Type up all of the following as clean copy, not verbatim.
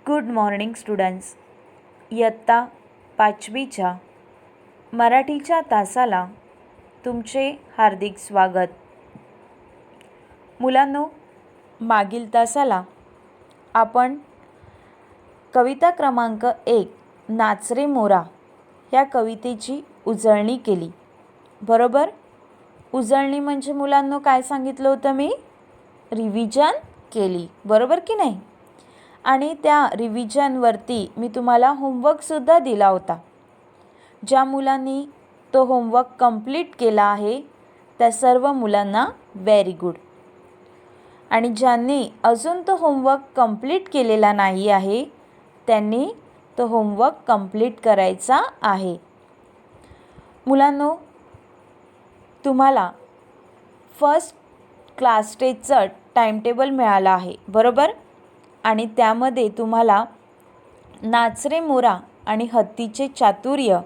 Good morning students. इयत्ता पाचवीच्या मराठीच्या तासाला तुमचे हार्दिक स्वागत. मुलांनो, मागील तासाला आपण कविता क्रमांक 1 नाच रे मोरा या कवितेची उजळणी केली. बरोबर? उजळणी म्हणजे मुलांनो काय सांगितलं होतं मी? रिव्हिजन केली. बरोबर की नाही? आणि त्या रिव्हिजनवरती मी तुम्हाला होमवर्कसुद्धा दिला होता. ज्या मुलांनी तो होमवर्क कंप्लीट केला आहे त्या सर्व मुलांना व्हेरी गुड. आणि ज्यांनी अजून तो होमवर्क कंप्लीट केलेला नाही आहे त्यांनी तो होमवर्क कंप्लीट करायचा आहे. मुलांनो, तुम्हाला फर्स्ट क्लास टेस्टचं टाईमटेबल मिळालं आहे. बरोबर? आणि त्यामध्ये तुम्हाला नाच रे मोरा आणि हत्तीचे चातुर्य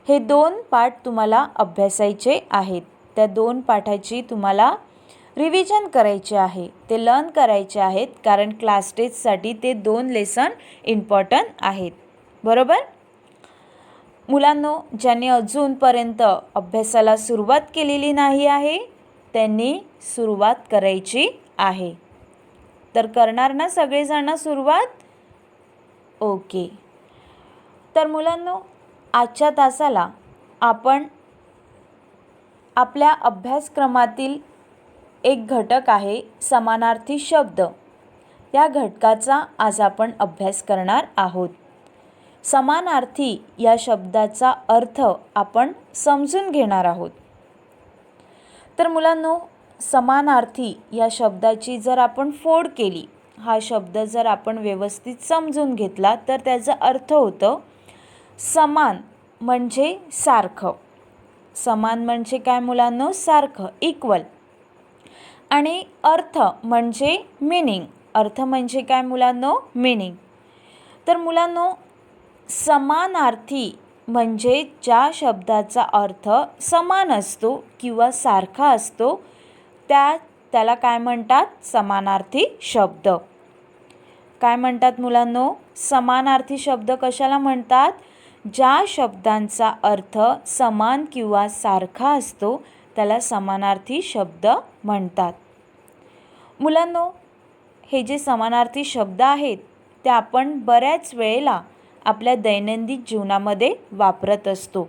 हे 2 पाठ तुम्हाला अभ्यासायचे आहेत. त्या 2 पाठाची तुम्हाला रिव्हिजन करायचे आहे, ते लर्न करायचे आहेत, कारण क्लास टेस्टसाठी ते 2 लेसन इम्पॉर्टंट आहेत. बरोबर? मुलांनो, ज्यांनी अजूनपर्यंत अभ्यासाला सुरुवात केलेली नाही आहे त्यांनी सुरुवात करायची आहे. तर करणार ना सगळेजण सुरुवात? ओके. तर मुलांनो, आजच्या तासाला आपण आपल्या अभ्यासक्रमातील एक घटक आहे समानार्थी शब्द. या घटकाचा आज आपण अभ्यास करणार आहोत. समानार्थी या शब्दाचा अर्थ आपण समजून घेणार आहोत. तर मुलांनो, समानार्थी या शब्दाची जर आपण फोड केली, हा शब्द जर आपण व्यवस्थित समजून घेतला तर त्याचा अर्थ होतं समान म्हणजे सारखं. समान म्हणजे काय मुलांनो? सारखं, इक्वल. आणि अर्थ म्हणजे मीनिंग. अर्थ म्हणजे काय मुलांनो? मीनिंग. तर मुलांनो, समानार्थी म्हणजे ज्या शब्दाचा अर्थ समान असतो किंवा सारखा असतो त्याला काय म्हणतात? समानार्थी शब्द. काय म्हणतात मुलांनो? समानार्थी शब्द कशाला म्हणतात? ज्या शब्दांचा अर्थ समान किंवा सारखा असतो त्याला समानार्थी शब्द म्हणतात. मुलांनो, हे जे समानार्थी शब्द आहेत ते आपण बऱ्याच वेळेला आपल्या दैनंदिन जीवनामध्ये वापरत असतो.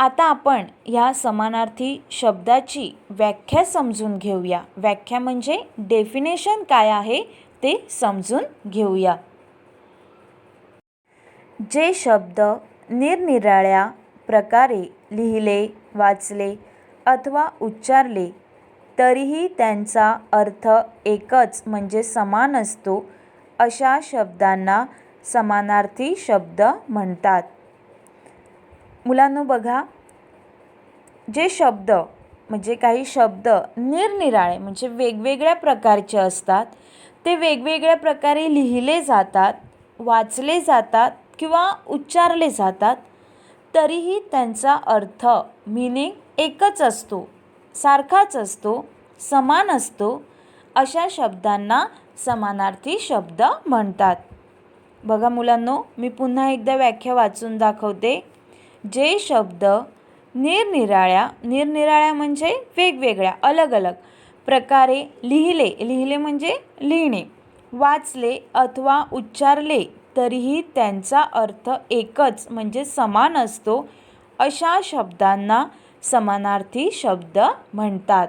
आता आपण ह्या समानार्थी शब्दाची व्याख्या समजून घेऊया. व्याख्या म्हणजे डेफिनेशन काय आहे ते समजून घेऊया. जे शब्द निरनिराळ्या प्रकारे लिहिले, वाचले अथवा उच्चारले तरीही त्यांचा अर्थ एकच म्हणजे समान असतो अशा शब्दांना समानार्थी शब्द म्हणतात. मुलांनो बघा, जे शब्द म्हणजे काही शब्द निरनिराळे म्हणजे वेगवेगळ्या प्रकारचे असतात, ते वेगवेगळ्या प्रकारे लिहिले जातात, वाचले जातात किंवा उच्चारले जातात तरीही त्यांचा अर्थ मीनिंग एकच असतो, सारखाच असतो, समान असतो. अशा शब्दांना समानार्थी शब्द म्हणतात. बघा मुलांनो, मी पुन्हा एकदा व्याख्या वाचून दाखवते. जे शब्द निरनिराळ्या म्हणजे वेगवेगळ्या, अलग अलग प्रकारे लिहिले म्हणजे लिहिणे, वाचले अथवा उच्चारले तरीही त्यांचा अर्थ एकच म्हणजे समान असतो अशा शब्दांना समानार्थी शब्द म्हणतात.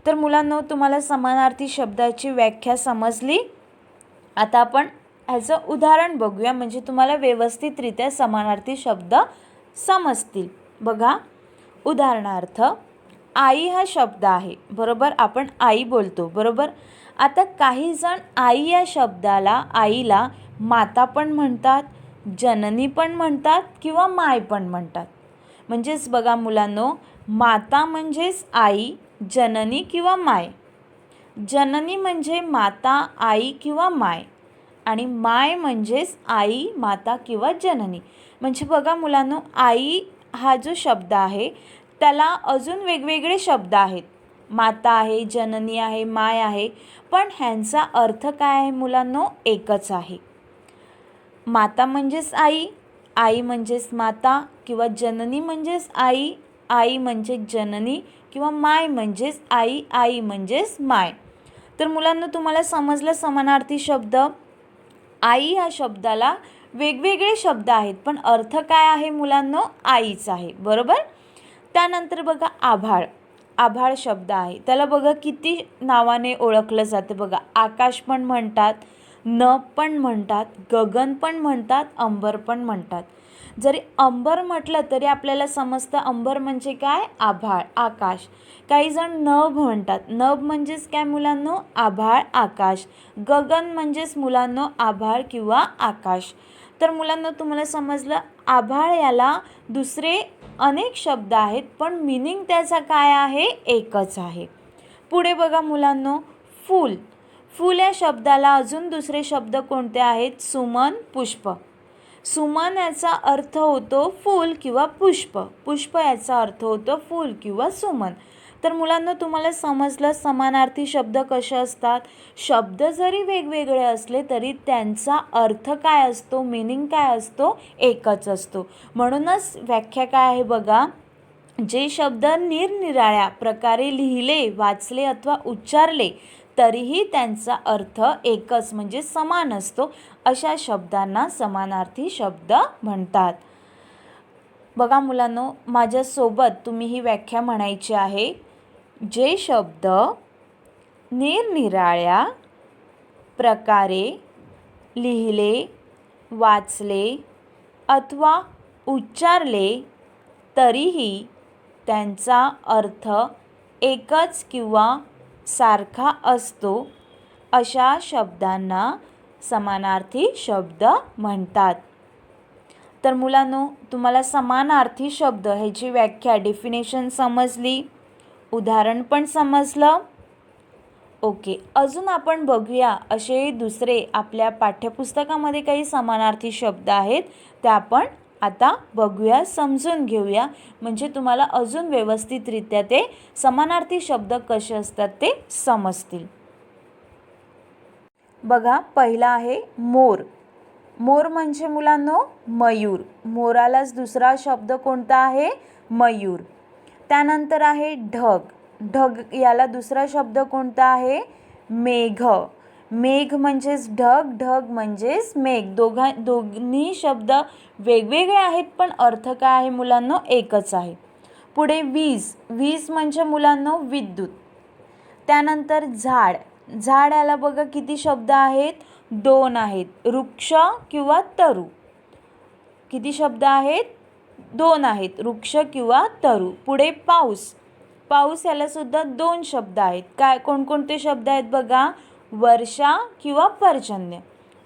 तर मुलांनो, तुम्हाला समानार्थी शब्दाची व्याख्या समजली. आता आपण ह्याचं उदाहरण बघूया म्हणजे तुम्हाला व्यवस्थितरित्या समानार्थी शब्द समजतील. बघा, उदाहरणार्थ आई हा शब्द आहे. बरोबर? आपण आई बोलतो. बरोबर? आता काही जण आई या शब्दाला, आईला माता पण म्हणतात, जननी पण म्हणतात किंवा माय पण म्हणतात. म्हणजेच बघा मुलांनो, माता म्हणजेच आई, जननी किंवा माय. जननी म्हणजे माता, आई किंवा माय, आणि माय म्हणजेच आई, माता किंवा जननी. म्हणजे बघा मुलांनो, आई हा जो शब्द आहे त्याला अजून वेगवेगळे शब्द आहेत. माता आहे, जननी आहे, माय आहे, पण ह्यांचा अर्थ काय आहे मुलांनो? एकच आहे. माता म्हणजेच आई, आई म्हणजेच माता, किंवा जननी म्हणजेच आई, आई म्हणजेच जननी, किंवा माय म्हणजेच आई, आई म्हणजेच माय. तर मुलांनो तुम्हाला समजलं समानार्थी शब्द. आई ह्या शब्दाला वेगवेगळे शब्द आहेत, पण अर्थ काय आहे मुलांनो? आईच आहे, बरोबर. त्यानंतर बघा आभाळ. आभाळ शब्द आहे, त्याला बघा किती नावाने ओळखलं जाते बघा. आकाश पण म्हणतात, नभ पण म्हणतात, गगन पण म्हणतात, अंबर पण म्हणतात. जरी अंबर म्हटलं तरी आपल्याला समजतं अंबर म्हणजे काय? आभाळ, आकाश. काही जण नभ म्हणतात. नभ म्हणजेच काय मुलांनो? आभाळ, आकाश. गगन म्हणजेच मुलांनो आभाळ किंवा आकाश. तर मुलांनो तुम्हाला समजलं, आभाळ याला दुसरे अनेक शब्द आहेत, पण मीनिंग त्याचा काय आहे? एकच आहे. पुढे बघा मुलांनो, फूल. फूल या शब्दाला अजून दुसरे शब्द कोणते आहेत? सुमन, पुष्प. सुमन याचा अर्थ होतो फूल किंवा पुष्प. पुष्प याचा अर्थ होतो फूल किंवा सुमन. तर मुलांना तुम्हाला समजलं समानार्थी शब्द कसे असतात. शब्द जरी वेगवेगळे असले तरी त्यांचा अर्थ काय असतो, मीनिंग काय असतो? एकच असतो. म्हणूनच व्याख्या काय आहे बघा. जे शब्द निरनिराळ्या प्रकारे लिहिले, वाचले अथवा उच्चारले तरीही त्यांचा अर्थ एकच म्हणजे समान असतो, अशा शब्दांना समानार्थी शब्द म्हणतात. बघा मुलांनो, माझ्यासोबत तुम्ही ही व्याख्या म्हणायची आहे. जे शब्द निरनिराळ्या प्रकारे लिहिले, वाचले अथवा उच्चारले तरीही त्यांचा अर्थ एकच किंवा सारखा असतो, अशा शब्दांना समानार्थी शब्द म्हणतात. तर मुलांनो, तुम्हाला समानार्थी शब्द ह्याची व्याख्या, डेफिनेशन समजली, उदाहरण पण समजलं. ओके, अजून आपण बघूया असे दुसरे आपल्या पाठ्यपुस्तकामध्ये काही समानार्थी शब्द आहेत, ते आपण आता बघूया, समजून घेऊया, म्हणजे तुम्हाला अजून व्यवस्थितरित्या ते समानार्थी शब्द कसे असतात ते समजतील. बघा, पहिला आहे मोर. मोर म्हणजे मुलांनो मयूर. मोरालाच दुसरा शब्द कोणता आहे? मयूर. त्यानंतर आहे ढग. ढग याला दुसरा शब्द कोणता आहे? मेघ. मेघ म्हणजेच ढग, ढग म्हणजेच मेघ. दोन्ही शब्द वेगवेगळे आहेत, पण अर्थ काय आहे मुलांनो? एकच आहे. पुढे वीज. वीज म्हणजे मुलांनो विद्युत. त्यानंतर झाड. झाड याला बघा किती शब्द आहेत? दोन आहेत. वृक्ष किंवा तरू. किती शब्द आहेत? दोन आहेत. वृक्ष किंवा तरू. पुढे पाऊस. पाऊस याला सुद्धा दोन शब्द आहेत. काय कोणकोणते शब्द आहेत बघा? वर्षा किंवा पर्जन्य.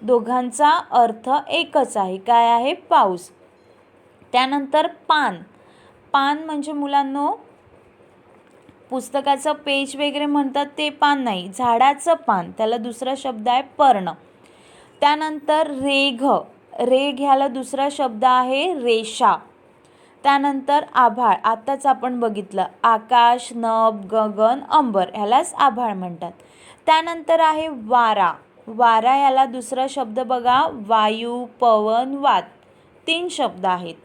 दोघांचा अर्थ एकच आहे. काय आहे? पाऊस. त्यानंतर पान. पान म्हणजे मुलांनो पुस्तकाचं पेज वगैरे म्हणतात ते पान नाही, झाडाचं पान, त्याला दुसरा शब्द आहे पर्ण. त्यानंतर रेघ. रेघ ह्याला दुसरा शब्द आहे रेषा. त्यानंतर आभाळ. आत्ताच आपण बघितलं, आकाश, नभ, गगन, अंबर ह्यालाच आभाळ म्हणतात. त्यानंतर आहे वारा. वारा याला दुसरा शब्द बघा वायू, पवन, वात. तीन शब्द आहेत.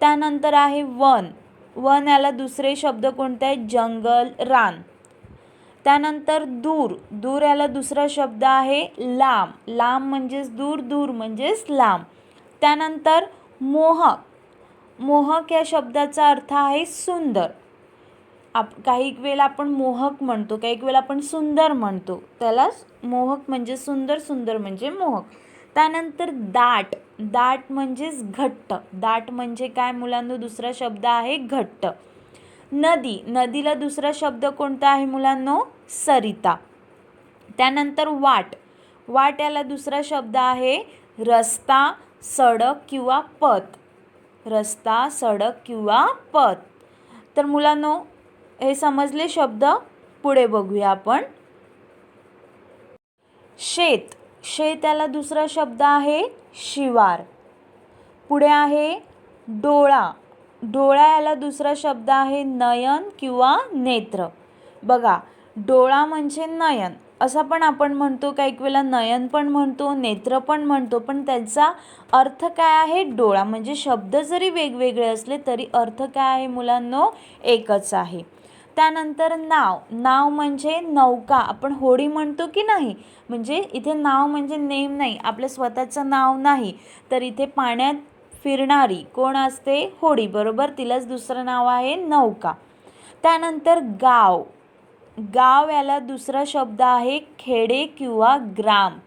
त्यानंतर आहे वन. वन याला दुसरे शब्द कोणते आहेत? जंगल, रान. त्यानंतर दूर. दूर याला दुसरा शब्द आहे लांब. लांब म्हणजेच दूर, दूर म्हणजेच लांब. त्यानंतर मोहक. मोहक या शब्दाचा अर्थ आहे सुंदर. काही वेळेला आपण मोहक म्हणतो, काही वेळेला आपण सुंदर म्हणतो, त्यालाच मोहक म्हणजे सुंदर, सुंदर म्हणजे मोहक. त्यानंतर दाट. दाट म्हणजेच घट्ट. दाट म्हणजे काय मुलांनो? दुसरा शब्द आहे घट्ट. नदी. नदीला दुसरा शब्द कोणता आहे मुलांनो? सरिता. त्यानंतर वाट. वाट याला दुसरा शब्द आहे रस्ता, सडक किंवा पथ. रस्ता, सडक किंवा पथ. तर मुलांनो हे समजले शब्द. पुढे बघूया आपण. शेत. शेत याला दुसरा शब्द आहे शिवार. पुढे आहे डोळा. डोळा याला दुसरा शब्द आहे नयन किंवा नेत्र. बघा, डोळा म्हणजे नयन असं पण आपण म्हणतो, काही वेळेला नयन पण म्हणतो, नेत्र पण म्हणतो, पण त्यांचा अर्थ काय आहे? डोळा. म्हणजे शब्द जरी वेगवेगळे असले तरी अर्थ काय आहे मुलांनो? एकच आहे. त्यानंतर नाव. नाव म्हणजे नौका, आपण होडी म्हणतो की नाही, म्हणजे इथे नाव म्हणजे नेम नाही, आपलं स्वतःचं नाव नाही, तर इथे पाण्यात फिरणारी कोण असते? होडी, बरोबर, तिलाच दुसरं नाव आहे नौका. त्यानंतर गाव. गाव याला दुसरा शब्द आहे खेडे किंवा ग्राम.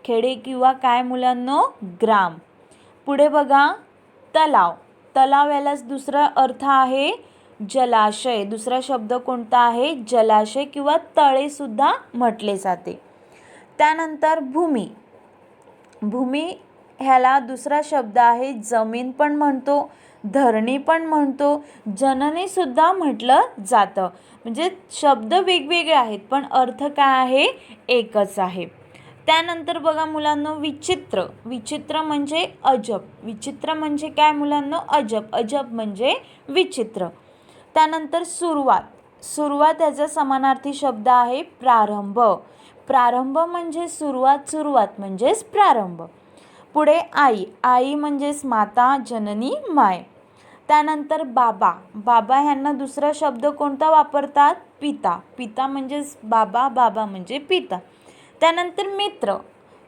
खेडे किंवा काय मुलांनो? ग्राम. पुढे बघा, तलाव. तलाव यालाच दुसरा अर्थ आहे जलाशय. दुसरा शब्द कोणता आहे? जलाशय किंवा तळे सुद्धा म्हटले जाते. त्यानंतर भूमी. भूमी ह्याला दुसरा शब्द आहे जमीन पण म्हणतो, धरणी पण म्हणतो, जननी सुद्धा म्हटलं जातं. म्हणजे शब्द वेगवेगळे आहेत पण अर्थ काय आहे? एकच आहे. त्यानंतर बघा मुलांनो, विचित्र. विचित्र म्हणजे अजब. विचित्र म्हणजे काय मुलांनो? अजब. अजब म्हणजे विचित्र. त्यानंतर सुरुवात. सुरुवात याचा समानार्थी शब्द आहे प्रारंभ. प्रारंभ म्हणजे सुरुवात, सुरुवात म्हणजेच प्रारंभ. पुढे आई. आई म्हणजेच माता, जननी, माय. त्यानंतर बाबा. बाबा ह्यांना दुसरा शब्द कोणता वापरतात? पिता. पिता म्हणजेच बाबा, बाबा म्हणजे पिता. त्यानंतर मित्र.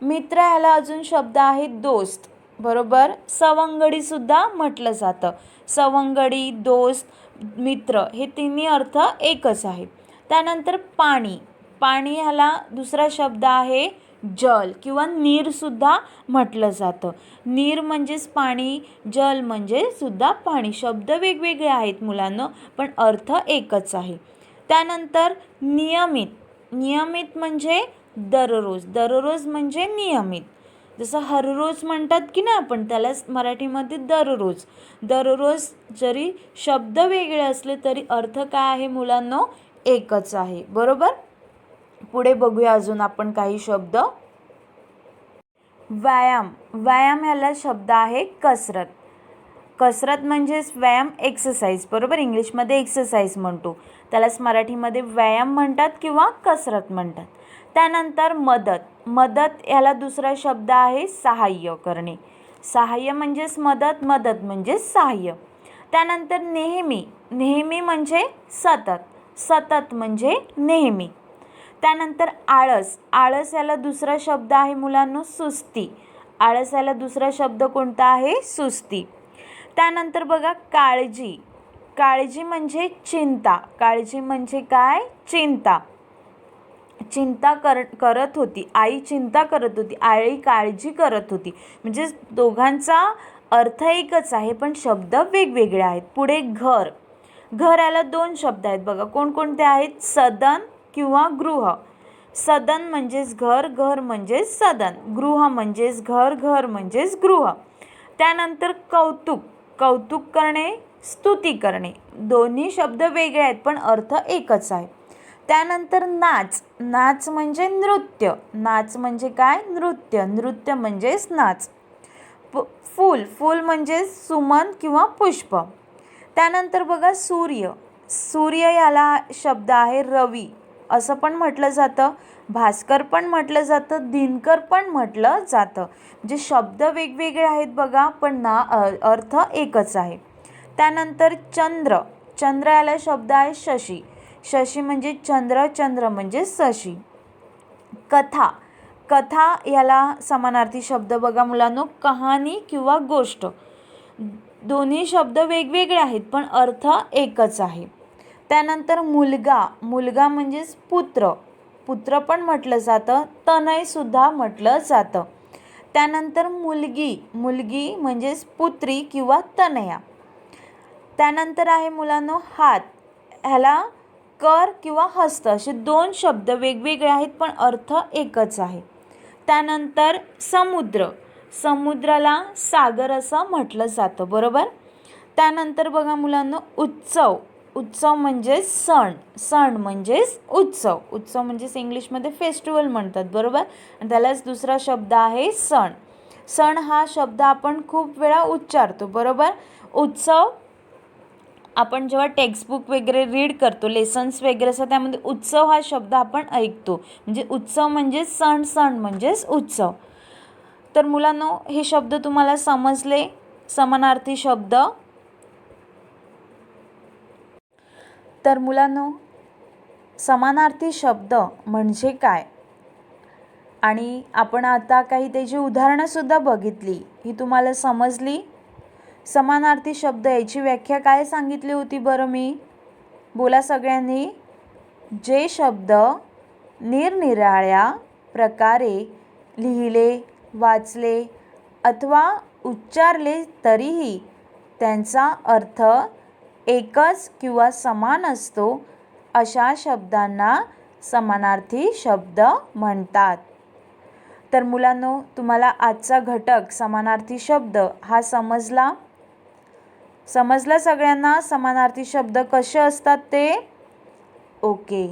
मित्र ह्याला अजून शब्द आहे दोस्त, बरोबर. सवंगडी सुद्धा म्हटलं जातं. सवंगडी, दोस्त, मित्र हे तिन्ही अर्थ एकच आहे. त्यानंतर पाणी. पाणी ह्याला दुसरा शब्द आहे जल किंवा नीर सुद्धा म्हटलं जातं. नीर म्हणजेच पाणी, जल म्हणजे सुद्धा पाणी. शब्द वेगवेगळे आहेत मुलांनो पण अर्थ एकच आहे. त्यानंतर नियमित. नियमित म्हणजे दररोज. दररोज म्हणजे नियमित. जसं हररोज म्हणतात की नाही आपण, त्यालाच मराठीमध्ये दररोज. दररोज जरी शब्द वेगळे असले तरी अर्थ काय आहे मुलांनो? एकच आहे, बरोबर. पुढे बघूया अजून आपण काही शब्द. व्यायाम. व्यायाम ह्याला शब्द आहे कसरत. कसरत म्हणजेच व्यायाम, एक्सरसाइज, बरोबर. इंग्लिशमध्ये एक्सरसाइज म्हणतो, त्यालाच मराठीमध्ये व्यायाम म्हणतात किंवा कसरत म्हणतात. त्यानंतर मदत. मदत ह्याला दुसरा शब्द आहे सहाय्य करणे. सहाय्य म्हणजेच मदत, मदत म्हणजेच सहाय्य. त्यानंतर नेहमी. नेहमी म्हणजे सतत. सतत म्हणजे नेहमी. त्यानंतर आळस. आळस याला दुसरा शब्द आहे मुलांनो सुस्ती. आळस याला दुसरा शब्द कोणता आहे? सुस्ती. त्यानंतर बघा काळजी. काळजी म्हणजे चिंता. काळजी म्हणजे काय? चिंता. चिंता करत होती आई, चिंता करत होती आई, काळजी करत होती. म्हणजे दोघांचा अर्थ एकच आहे पण शब्द वेगवेगळे आहेत. पुढे घर. घर याला दोन शब्द आहेत बघा, कोणकोणते आहेत? सदन किंवा गृह. सदन म्हणजेच घर, घर म्हणजेच सदन, गृह म्हणजेच घर, घर म्हणजेच गृह. त्यानंतर कौतुक. कौतुक करणे, स्तुती करणे. दोन्ही शब्द वेगळे आहेत पण अर्थ एकच आहे. त्यानंतर नाच. नाच म्हणजे नृत्य. नाच म्हणजे काय? नृत्य. नृत्य म्हणजेच नाच. फूल. फूल म्हणजे सुमन किंवा पुष्प. त्यानंतर बघा सूर्य. सूर्य याला शब्द आहे रवी. असं पण म्हटलं जातं, भास्कर पण म्हटलं जातं, दिनकर पण म्हटलं जातं. म्हणजे शब्द वेगवेगळे आहेत बघा पण अर्थ एकच आहे. त्यानंतर चंद्र. चंद्र याला शब्द आहे शशी. शशी म्हणजे चंद्र, चंद्र म्हणजे शशी. कथा. कथा याला समानार्थी शब्द बघा मुलांनो कहाणी किंवा गोष्ट. दोन्ही शब्द वेगवेगळे आहेत पण अर्थ एकच आहे. त्यानंतर मुलगा. मुलगा म्हणजेच पुत्र. पुत्र पण म्हटलं जातं, तनय सुद्धा म्हटलं जातं. त्यानंतर मुलगी. मुलगी म्हणजेच पुत्री किंवा तनया. त्यानंतर आहे मुलांनो हात. ह्याला कर किंवा हस्त असे दोन शब्द वेगवेगळे आहेत पण अर्थ एकच आहे. त्यानंतर समुद्र. समुद्राला सागर असं म्हटलं जातं, बरोबर. त्यानंतर बघा मुलांनो उत्सव. उत्सव म्हणजे सण. सण म्हणजेच उत्सव. उत्सव म्हणजेच इंग्लिशमध्ये फेस्टिवल म्हणतात, बरोबर. आणि त्यालाच दुसरा शब्द आहे सण. सण हा शब्द आपण खूप वेळा उच्चारतो, बरोबर. उत्सव आपण जेव्हा टेक्स्टबुक वगैरे रीड करतो, लेसन्स वगैरे असं, त्यामध्ये उत्सव हा शब्द आपण ऐकतो. म्हणजे उत्सव म्हणजे सण, सण म्हणजेच उत्सव. तर मुलांनो, हे शब्द तुम्हाला समजले, समानार्थी शब्द. तर मुलांनो, समानार्थी शब्द म्हणजे काय, आणि आपण आता काही त्याची उदाहरणंसुद्धा बघितली, ही तुम्हाला समजली. समानार्थी शब्द याची व्याख्या काय सांगितली होती बरं मी? बोला सगळ्यांनी. जे शब्द निरनिराळ्या प्रकारे लिहिले, वाचले अथवा उच्चारले तरीही त्यांचा अर्थ एकच किंवा समान असतो, अशा शब्दांना समानार्थी शब्द म्हणतात. तर मुलांनो, तुम्हाला आजचा घटक समानार्थी शब्द हा समजला सगळ्यांना? समानार्थी शब्द कसे असतात ते? ओके.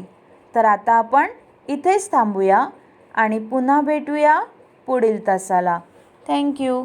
तर आता आपण इथेच थांबूया आणि पुन्हा भेटूया पुढील तासाला. थँक्यू.